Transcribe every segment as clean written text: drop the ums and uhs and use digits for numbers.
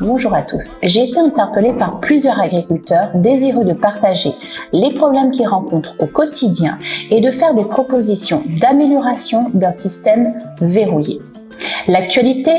Bonjour à tous. J'ai été interpellée par plusieurs agriculteurs désireux de partager les problèmes qu'ils rencontrent au quotidien et de faire des propositions d'amélioration d'un système verrouillé. L'actualité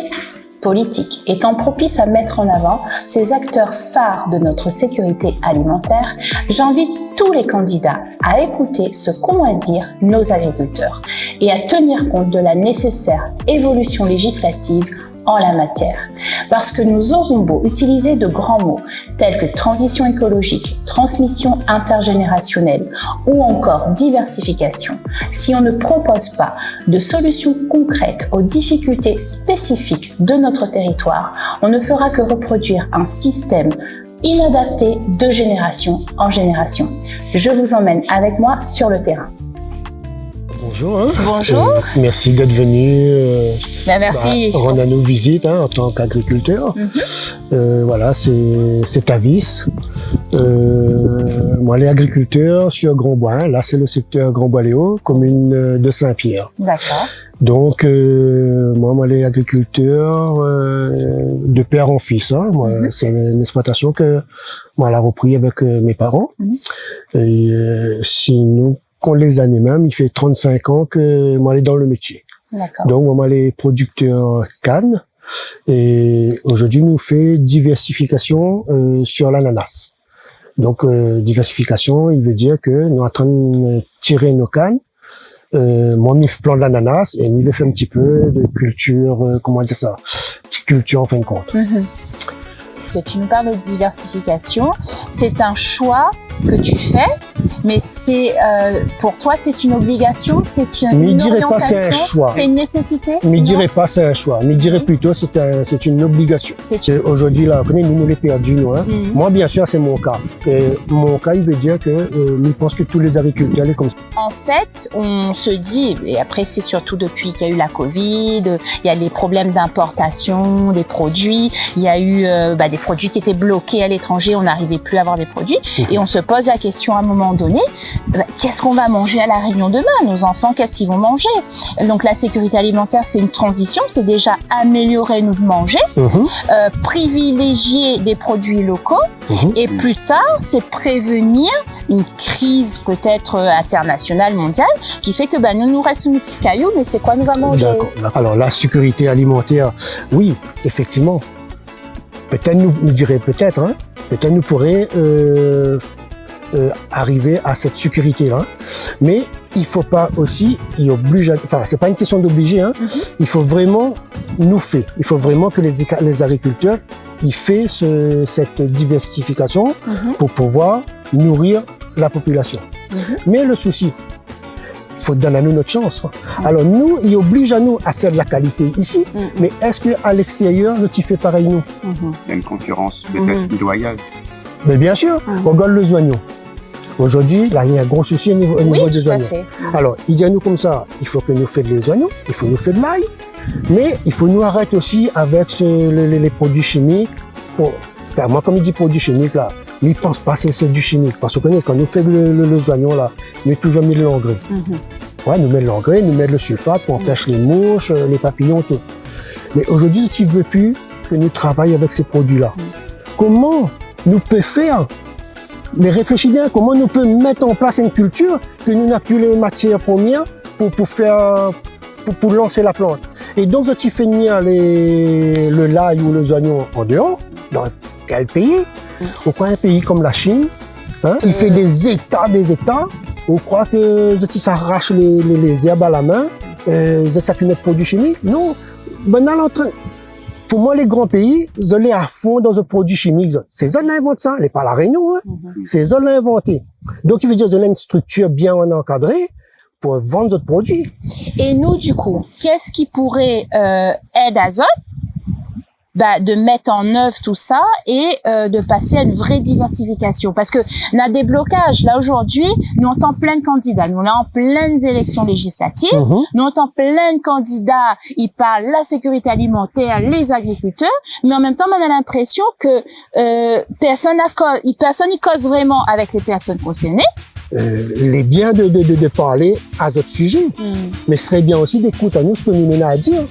politique étant propice à mettre en avant ces acteurs phares de notre sécurité alimentaire, j'invite tous les candidats à écouter ce qu'ont à dire nos agriculteurs et à tenir compte de la nécessaire évolution législative en la matière. Parce que nous aurons beau utiliser de grands mots tels que transition écologique, transmission intergénérationnelle ou encore diversification, si on ne propose pas de solutions concrètes aux difficultés spécifiques de notre territoire, on ne fera que reproduire un système inadapté de génération en génération. Je vous emmène avec moi sur le terrain. Bonjour. Bonjour. Merci d'être venu Merci. rendre à nos visites en tant qu'agriculteur. Voilà, c'est Tavis. Moi, les agriculteurs sur Grand-Bois, là c'est le secteur Grand-Bois-Léo, commune de Saint-Pierre. D'accord. Donc, moi, les agriculteurs de père en fils. C'est une exploitation que moi, elle a repris avec mes parents. Et sinon, qu'on les années même, il fait 35 ans que moi, elle est dans le métier. D'accord. Donc, moi, les producteurs canne. Et aujourd'hui, nous fait diversification sur l'ananas. Donc, diversification, il veut dire que nous sommes en train de tirer nos cannes. Moi, on plante l'ananas et on fait un petit peu de culture, comment dire ça, petite culture en fin de compte. Que tu nous parles de diversification, c'est un choix que tu fais, mais c'est pour toi c'est une obligation, c'est une orientation, c'est une nécessité. Mais je dirais pas c'est un choix, mais je dirais plutôt c'est une obligation. Aujourd'hui là, nous les perdus loin. Moi bien sûr c'est mon cas. Et mon cas il veut dire que je pense que tous les agriculteurs sont comme ça. En fait, on se dit, et après c'est surtout depuis qu'il y a eu la Covid, il y a les problèmes d'importation des produits, il y a eu des produits qui étaient bloqués à l'étranger, on n'arrivait plus à avoir des produits, et on se pose la question à un moment donné, qu'est-ce qu'on va manger à la Réunion demain? Nos enfants, qu'est-ce qu'ils vont manger? Donc la sécurité alimentaire, c'est une transition, c'est déjà améliorer nous de manger, privilégier des produits locaux, et plus tard, c'est prévenir une crise peut-être internationale, mondiale, qui fait que nous reste une petite caillou, mais c'est quoi nous va manger? D'accord. Alors la sécurité alimentaire, oui, effectivement. Peut-être nous dirait peut-être nous pourrait arriver à cette sécurité-là, mais il faut pas aussi y obliger. Enfin, c'est pas une question d'obliger. Il faut vraiment nous faire. Il faut vraiment que les agriculteurs ils fassent cette diversification pour pouvoir nourrir la population. Mais le souci, faut donner à nous notre chance. Alors nous, il oblige à nous à faire de la qualité ici, mais est-ce que à l'extérieur, nous t'y fait pareil nous? Il y a une concurrence peut-être déloyale. Mais bien sûr, on regarde les oignons. Aujourd'hui, là, il y a un gros souci au niveau des oignons. Alors, il dit à nous comme ça, il faut que nous fassions des oignons, il faut nous faire de l'ail, mais il faut nous arrêter aussi avec les produits chimiques. Enfin, moi, comme il dit produits chimiques, là, mais il pense pas que c'est du chimique. Parce que quand nous faisons les oignons, là, nous toujours mis de l'engrais. Ouais, nous mettons l'engrais, nous mettons le sulfate pour empêcher les mouches, les papillons, tout. Mais aujourd'hui, tu ne veux plus que nous travaillions avec ces produits-là. Comment nous pouvons faire? Mais réfléchis bien, comment nous pouvons mettre en place une culture que nous n'avons plus les matières premières pour lancer la plante. Et donc, si tu fais venir le l'ail ou les oignons en dehors, dans quel pays? Pourquoi un pays comme la Chine, il fait des hectares, on croit que si ça arrache les herbes à la main, ça peut mettre produits chimiques? Non. Pour moi, les grands pays, ils sont à fond dans un produit chimique. C'est eux qui inventent ça, n'est pas la Réunion. C'est eux qui l'ont inventé. Donc, il veut dire qu'ils ont une structure bien encadrée pour vendre d'autres produits. Et nous, du coup, qu'est-ce qui pourrait aider Azote de mettre en œuvre tout ça et de passer à une vraie diversification? Parce que on a des blocages. Là, aujourd'hui, nous entend plein de candidats. Nous, on est en pleines élections législatives. Nous entend plein de candidats. Ils parlent la sécurité alimentaire, les agriculteurs. Mais en même temps, on a l'impression que personne n'y cause vraiment avec les personnes concernées. Les biens de parler à d'autres sujets. Mais ce serait bien aussi d'écouter à nous ce que nous menons à dire.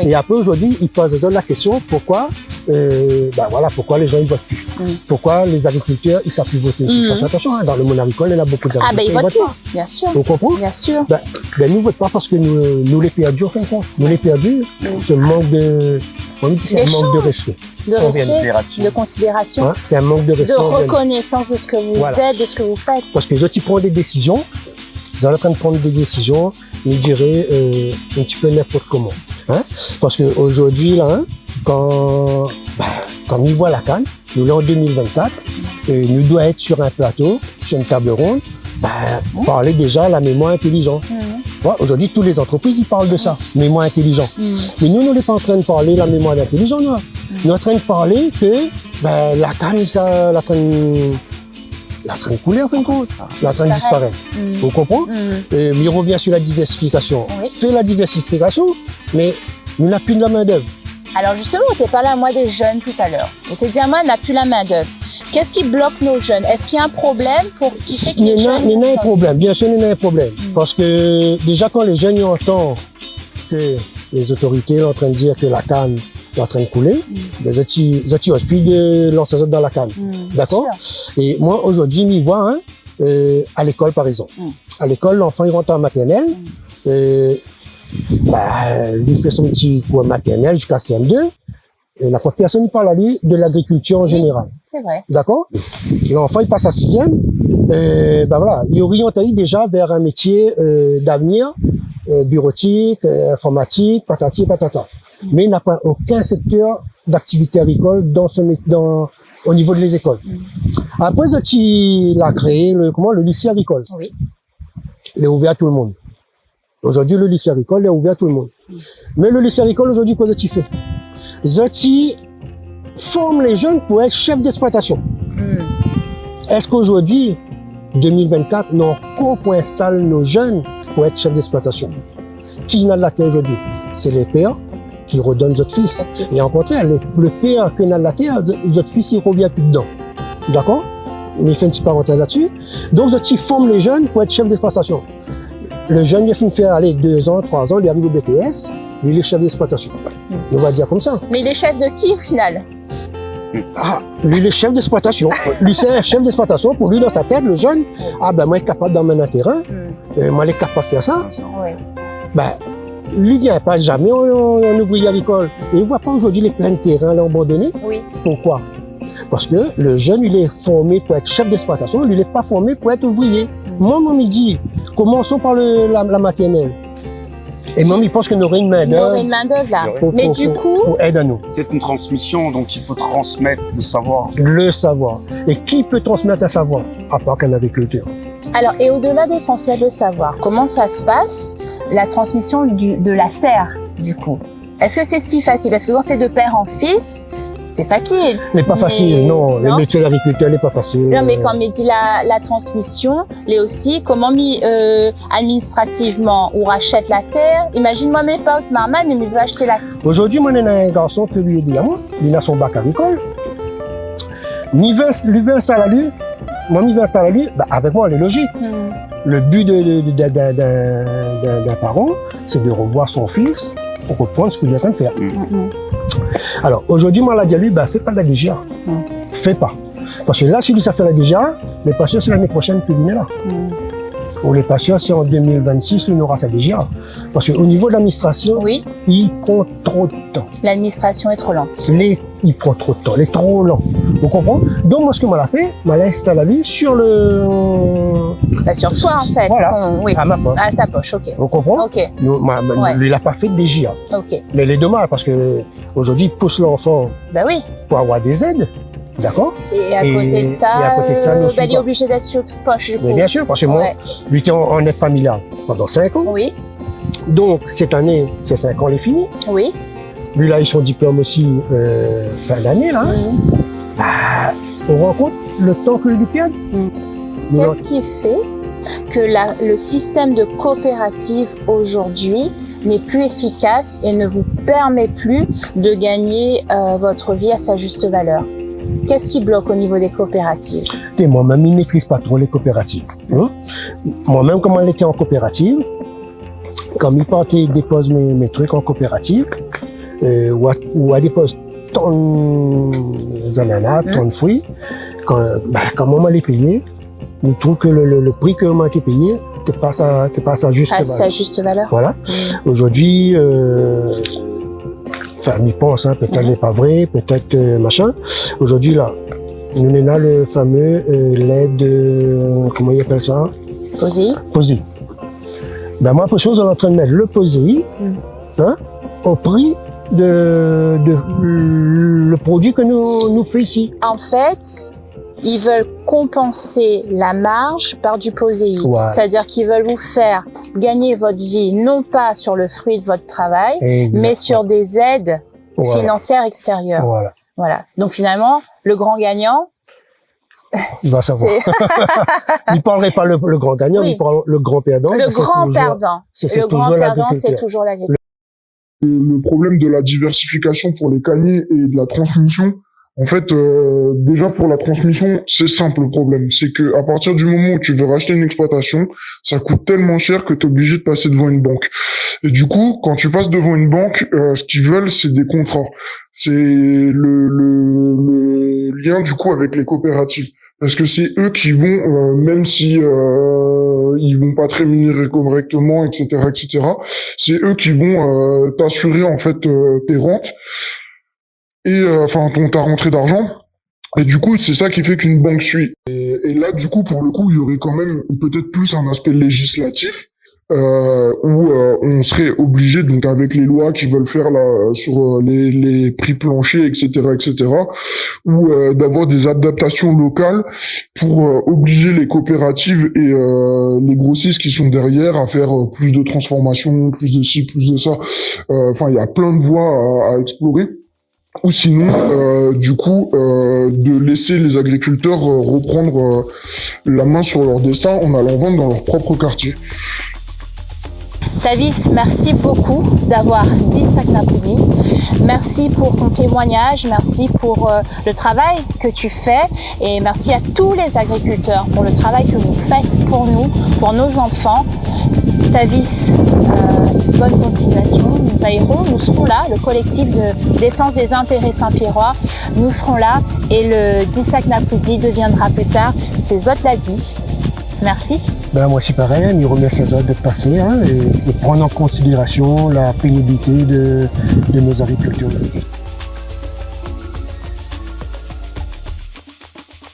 Et après, aujourd'hui, ils posent la question, pourquoi ben voilà, pourquoi les gens ils votent plus. Pourquoi les agriculteurs ils savent plus voter. Parce attention, hein, dans le monde agricole, il y en a beaucoup d'agriculteurs. Ah ben ils votent pas, bien sûr. Vous comprenez? Bien sûr. Ben nous ne votons pas parce que nous les perdus, en fin de compte. Nous les perdus, ce manque de... On dit que c'est un manque de respect. De respect, de considération. Hein, c'est un manque de respect. De reconnaissance de ce que vous êtes, de ce que vous faites. Parce que les autres, ils prennent des décisions. Ils sont en train de prendre des décisions, je dirais, un petit peu n'importe comment. Hein? Parce qu'aujourd'hui, là, hein, quand on voit la canne, nous là en 2024, nous devons être sur un plateau, sur une table ronde, parler déjà de la mémoire intelligente. Ouais, aujourd'hui, toutes les entreprises, ils parlent de ça, mémoire intelligente. Mais nous, nous n'est pas en train de parler de la mémoire intelligente. Nous sommes en train de parler que la canne, ça, la canne couler, en fin de compte, la canne disparaître. Vous comprenez? Mais il revient sur la diversification. Oui. Fait la diversification, mais nous n'avons plus de la main-d'œuvre. Alors justement, on t'es parlé à moi des jeunes tout à l'heure. On t'a dit à moi, on n'a plus la main-d'œuvre. Qu'est-ce qui bloque nos jeunes? Est-ce qu'il y a un problème pour qui fait que les jeunes... Il y a un problème, bien sûr, il y a un problème. Parce que déjà, quand les jeunes entendent que les autorités sont en train de dire que la canne est en train de couler, les autres, ils n'osent plus de lancer dans la canne. D'accord? Et moi, aujourd'hui, je vois à l'école, par exemple. À l'école, l'enfant, il rentre en maternelle. Il fait son petit cours maternel jusqu'à CM2. Et la personne, il parle à lui de l'agriculture en général. C'est vrai. D'accord? L'enfant, il passe à 6e. Voilà, il oriente déjà vers un métier d'avenir, bureautique, informatique, patati patata. Mais il n'a pas aucun secteur d'activité agricole au niveau des écoles. Après, il a créé le lycée agricole. Oui. Il est ouvert à tout le monde. Aujourd'hui, le lycée agricole est ouvert à tout le monde. Mais le lycée agricole, aujourd'hui, qu'est-ce qu'il fait? Zoti forme les jeunes pour être chefs d'exploitation. Est-ce qu'aujourd'hui, 2024, nous encore pour installer nos jeunes pour être chefs d'exploitation? Qui n'a de la terre aujourd'hui? C'est les pères qui redonnent notre fils. Et en contraire, le père qui n'a de la terre, notre fils, il revient plus dedans. D'accord? Mais il fait une petite parenthèse là-dessus. Donc, Zoti forme les jeunes pour être chefs d'exploitation. Le jeune, il finit faire aller 2 ans, 3 ans, il arrive au BTS, lui, il est chef d'exploitation. On va dire comme ça. Mais il est chef de qui, au final? Lui, il est chef d'exploitation. Lui, c'est un chef d'exploitation. Pour lui, dans sa tête, le jeune, moi, je suis capable d'emmener un terrain. Moi, je suis capable de faire ça. Lui, il vient pas jamais en ouvrier agricole. Et il voit pas aujourd'hui les pleins de terrains là, abandonnés. Oui. Pourquoi? Parce que le jeune, il est formé pour être chef d'exploitation, lui, il n'est pas formé pour être ouvrier. Moi, il dit, commençons par la maternelle. Et même, il pense qu'on aurait une main-d'œuvre. On aurait une main-d'œuvre là. Mais du coup. Pour aider à nous. C'est une transmission, donc il faut transmettre le savoir. Le savoir. Et qui peut transmettre un savoir? À part qu'un agriculteur. Alors, et au-delà de transmettre le savoir, comment ça se passe, la transmission de la terre, du coup? Est-ce que c'est si facile? Parce que quand c'est de père en fils, c'est facile. n'est pas facile, non. Le métier d'agriculteur n'est pas facile. Non, mais quand on dit la transmission, les aussi, comment administrativement, on rachète la terre. Imagine-moi, mais pas autre maman, mais il veut acheter la terre. Aujourd'hui, moi, j'ai un garçon qui lui dit à moi, il a son bac agricole. Lui veut installer lui. Moi, il veut installer lui, avec moi, elle est logique. Le but d'un parent, c'est de revoir son fils pour comprendre ce qu'il est en train de faire. Alors, aujourd'hui, moi, elle a dit à lui, fais pas de la DGA. Fais pas. Parce que là, si lui, ça fait la DGA, mais pas sûr, c'est l'année prochaine qu'il est là. On n'est pas sûr si en 2026, il aura sa DGA. Parce qu'au niveau de l'administration, il prend trop de temps. L'administration est trop lente. Il prend trop de temps, il est trop lent. Vous comprenez? Donc, moi, ce que moi, fait, je l'ai installé la vie sur le... sur toi, en fait. Voilà, à ma poche. À ta poche, ok. Vous comprenez? Ok. Lui, il n'a pas fait de DGA. Ok. Mais il est dommage, parce que aujourd'hui, il pousse l'enfant pour avoir des aides. D'accord? Et à côté de ça, il est obligé d'être sur poche, du coup. Mais bien sûr, parce que moi, lui était en aide familiale pendant 5 ans. Oui. Donc, cette année, ces 5 ans, il est fini. Oui. Lui, là, il a eu son diplôme aussi fin d'année, là. On rencontre le temps que lui perd. Qu'est-ce qui fait que le système de coopérative aujourd'hui n'est plus efficace et ne vous permet plus de gagner votre vie à sa juste valeur? Qu'est-ce qui bloque au niveau des coopératives? Moi-même, je ne maîtrise pas trop les coopératives. Moi-même, comme on était en coopérative, quand je partais dépose mes trucs en coopérative, ou à dépose tant d'ananas, tant de fruits. Quand maman les payait, nous trouvons que le prix que maman a été payé n'était pas à sa juste valeur. Sa juste valeur. Voilà. Aujourd'hui, enfin, on y pense, hein, peut-être n'est pas vrai, peut-être machin. Aujourd'hui, là, nous avons le fameux lait de, comment ils appellent ça? POSEI. POSEI. Ben, moi, pour on est en train de mettre le POSEI, hein, au prix de le produit que nous fait ici. En fait, ils veulent compenser la marge par du POSEI. Ouais. C'est-à-dire qu'ils veulent vous faire gagner votre vie, non pas sur le fruit de votre travail, mais sur des aides financières extérieures. Voilà. Voilà. Donc finalement, le grand gagnant, il va savoir. Il ne parlerait pas le grand gagnant, il parle le grand perdant. Le grand perdant. Le grand perdant, c'est toujours l'agriculteur. Le problème de la diversification pour les caniers et de la transmission, en fait, déjà pour la transmission, c'est simple le problème. C'est que à partir du moment où tu veux racheter une exploitation, ça coûte tellement cher que tu es obligé de passer devant une banque. Et du coup, quand tu passes devant une banque, ce qu'ils veulent, c'est des contrats. C'est le lien du coup avec les coopératives. Parce que c'est eux qui vont, même si ils vont pas te rémunérer correctement, etc., c'est eux qui vont t'assurer en fait tes rentes et enfin ta rentrée d'argent. Et du coup, c'est ça qui fait qu'une banque suit. Et là, du coup, pour le coup, il y aurait quand même peut-être plus un aspect législatif où on serait obligé, donc avec les lois qui veulent faire là sur les prix planchers, etc., ou d'avoir des adaptations locales pour obliger les coopératives et les grossistes qui sont derrière à faire plus de transformation, plus de ci, plus de ça. Enfin, il y a plein de voies à explorer. Ou sinon, du coup, de laisser les agriculteurs reprendre la main sur leur destin en allant vendre dans leur propre quartier. Tavis, merci beaucoup d'avoir dit Saknapoudi. Merci pour ton témoignage, merci pour le travail que tu fais et merci à tous les agriculteurs pour le travail que vous faites pour nous, pour nos enfants. Tavis, bonne continuation. Nous veillerons, nous serons là, le collectif de défense des intérêts Saint-Pierrois, nous serons là et le 10 Saknapoudi deviendra plus tard, c'est Zot l'a dit. Merci. Ben, moi aussi pareil, nous remercions les autres de passer et prendre en considération la pénibilité de nos agriculteurs aujourd'hui.